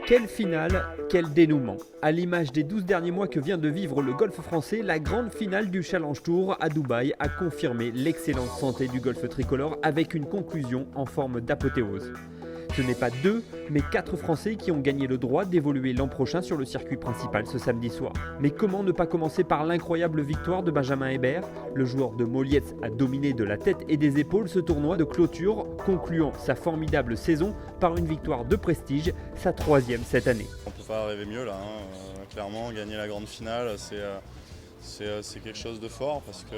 Quelle finale, quel dénouement. À l'image des 12 derniers mois que vient de vivre le golf français, la grande finale du Challenge Tour à Dubaï a confirmé l'excellente santé du golf tricolore avec une conclusion en forme d'apothéose. Ce n'est pas 2, mais 4 Français qui ont gagné le droit d'évoluer l'an prochain sur le circuit principal ce samedi soir. Mais comment ne pas commencer par l'incroyable victoire de Benjamin Hébert? Le joueur de Molietz a dominé de la tête et des épaules ce tournoi de clôture, concluant sa formidable saison par une victoire de prestige, sa 3e cette année. On ne peut pas rêver mieux là, clairement gagner la grande finale c'est quelque chose de fort parce que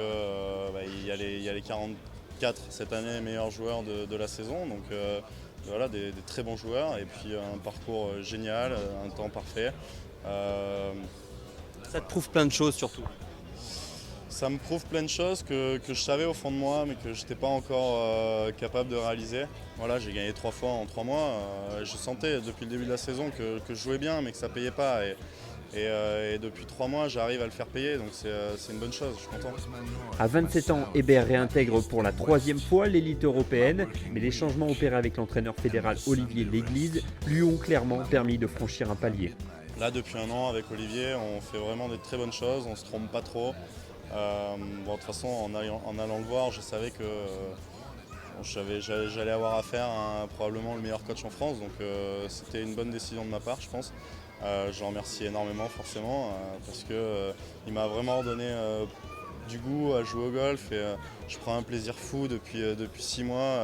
il y a les 44 cette année meilleurs joueurs de la saison, donc voilà, des très bons joueurs et puis un parcours génial, un temps parfait. Ça te prouve plein de choses surtout. Ça me prouve plein de choses que je savais au fond de moi mais que je n'étais pas encore capable de réaliser. Voilà, j'ai gagné 3 fois en 3 mois. Je sentais depuis le début de la saison que je jouais bien mais que ça ne payait pas. Et depuis 3 mois, j'arrive à le faire payer, donc c'est une bonne chose, je suis content. À 27 ans, Hébert réintègre pour la 3e fois l'élite européenne, mais les changements opérés avec l'entraîneur fédéral Olivier Léglise lui ont clairement permis de franchir un palier. Là, depuis un an, avec Olivier, on fait vraiment des très bonnes choses, on ne se trompe pas trop. De toute façon, en allant le voir, je savais que j'allais avoir affaire à probablement le meilleur coach en France, donc c'était une bonne décision de ma part, je pense. Je remercie énormément forcément parce qu'il m'a vraiment redonné du goût à jouer au golf et je prends un plaisir fou depuis 6 mois.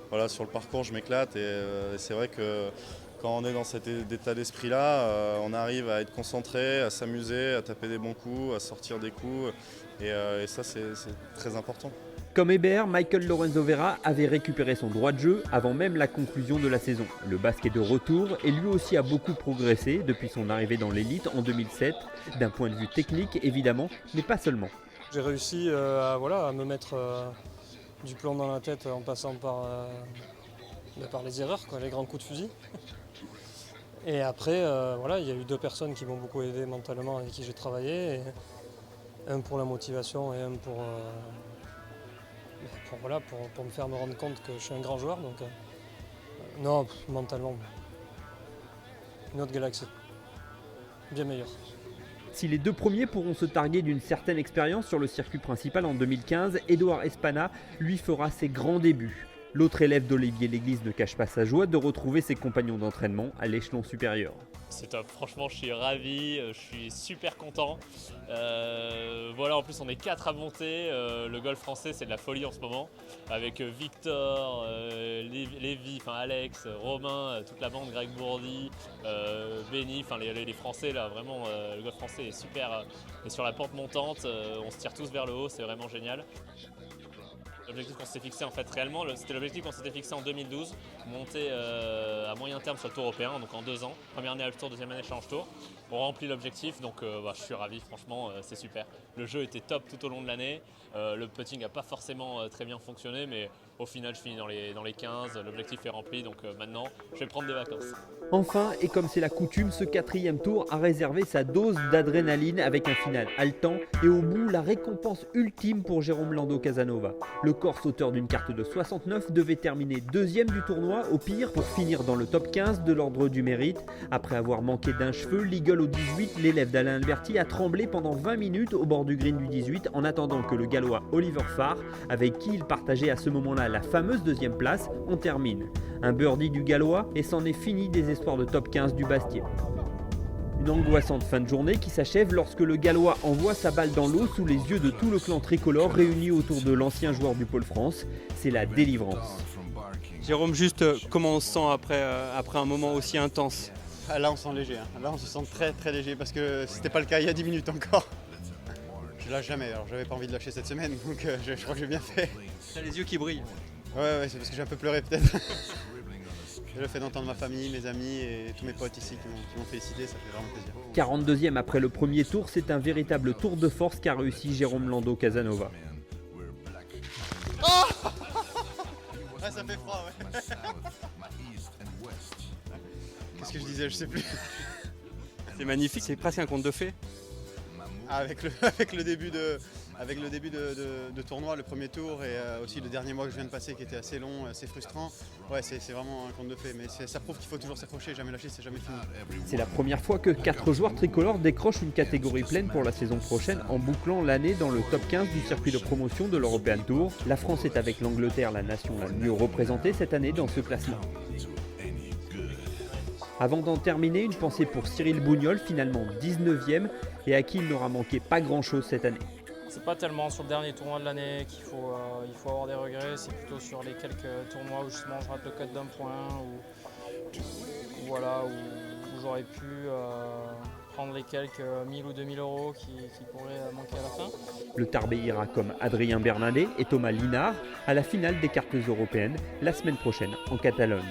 Voilà, sur le parcours je m'éclate et c'est vrai que quand on est dans cet état d'esprit là, on arrive à être concentré, à s'amuser, à taper des bons coups, à sortir des coups et ça c'est très important. Comme Hébert, Michael Lorenzo Vera avait récupéré son droit de jeu avant même la conclusion de la saison. Le basque est de retour et lui aussi a beaucoup progressé depuis son arrivée dans l'élite en 2007, d'un point de vue technique évidemment, mais pas seulement. J'ai réussi à me mettre du plomb dans la tête en passant par les erreurs, les grands coups de fusil. Et après, il y a eu 2 personnes qui m'ont beaucoup aidé mentalement avec qui j'ai travaillé. Et un pour la motivation et un pour me faire me rendre compte que je suis un grand joueur. Donc, non, mentalement, une autre galaxie, bien meilleure. Si les 2 premiers pourront se targuer d'une certaine expérience sur le circuit principal en 2015, Édouard Espana lui fera ses grands débuts. L'autre élève d'Olivier Léglise ne cache pas sa joie de retrouver ses compagnons d'entraînement à l'échelon supérieur. C'est top, franchement je suis ravi, je suis super content. Voilà, en plus on est 4 à monter, le golf français c'est de la folie en ce moment. Avec Victor, Lévi, Alex, Romain, toute la bande, Greg Bourdi, Benny, les Français là, vraiment le golf français est super, est sur la pente montante, on se tire tous vers le haut, c'est vraiment génial. L'objectif qu'on s'était fixé en fait réellement, c'était l'objectif qu'on s'était fixé en 2012, monter à moyen terme sur le Tour européen, donc en 2 ans, première année Alps Tour, deuxième année Challenge Tour. On remplit l'objectif, donc je suis ravi, franchement c'est super. Le jeu était top tout au long de l'année, le putting n'a pas forcément très bien fonctionné, mais au final je finis dans les 15, l'objectif est rempli, donc maintenant je vais prendre des vacances. Enfin, et comme c'est la coutume, ce 4e tour a réservé sa dose d'adrénaline avec un final haletant et au bout la récompense ultime pour Jérôme Lando Casanova. Le Corse, auteur d'une carte de 69, devait terminer 2e du tournoi, au pire pour finir dans le top 15 de l'ordre du mérite. Après avoir manqué d'un cheveu, l'Eagle au 18, l'élève d'Alain Alberti a tremblé pendant 20 minutes au bord du green du 18 en attendant que le Gallois Oliver Farr, avec qui il partageait à ce moment-là la fameuse 2e place, on termine. Un birdie du Gallois et c'en est fini des espoirs de top 15 du Bastier. Une angoissante fin de journée qui s'achève lorsque le Gallois envoie sa balle dans l'eau sous les yeux de tout le clan tricolore réuni autour de l'ancien joueur du Pôle France. C'est la délivrance. Jérôme, juste comment on se sent après un moment aussi intense? Là on se sent léger, là on se sent très très léger parce que c'était pas le cas il y a 10 minutes encore. Je lâche jamais, alors j'avais pas envie de lâcher cette semaine donc je crois que j'ai bien fait. T'as les yeux qui brillent. Ouais, c'est parce que j'ai un peu pleuré peut-être. Le fait d'entendre ma famille, mes amis et tous mes potes ici qui m'ont félicité, ça fait vraiment plaisir. 42e après le premier tour, c'est un véritable tour de force qu'a réussi Jérôme Lando Casanova. Oh ouais, ça fait froid, ouais. Qu'est-ce que je disais, je sais plus. C'est magnifique, c'est presque un conte de fées. avec le début de tournoi, le premier tour et aussi le dernier mois que je viens de passer qui était assez long, assez frustrant. Ouais, c'est vraiment un conte de fées, mais ça prouve qu'il faut toujours s'accrocher, jamais lâcher, c'est jamais fini. C'est la première fois que 4 joueurs tricolores décrochent une catégorie pleine pour la saison prochaine en bouclant l'année dans le top 15 du circuit de promotion de l'European Tour. La France est avec l'Angleterre la nation la mieux représentée cette année dans ce classement. Avant d'en terminer, une pensée pour Cyril Bougnol, finalement 19e et à qui il n'aura manqué pas grand-chose cette année. C'est pas tellement sur le dernier tournoi de l'année qu'il faut avoir des regrets, c'est plutôt sur les quelques tournois où justement je rate le cut d'un point où j'aurais pu prendre les quelques 1000 ou 2000 euros qui pourraient manquer à la fin. Le Tarbé ira comme Adrien Bernallet et Thomas Linard à la finale des cartes européennes la semaine prochaine en Catalogne.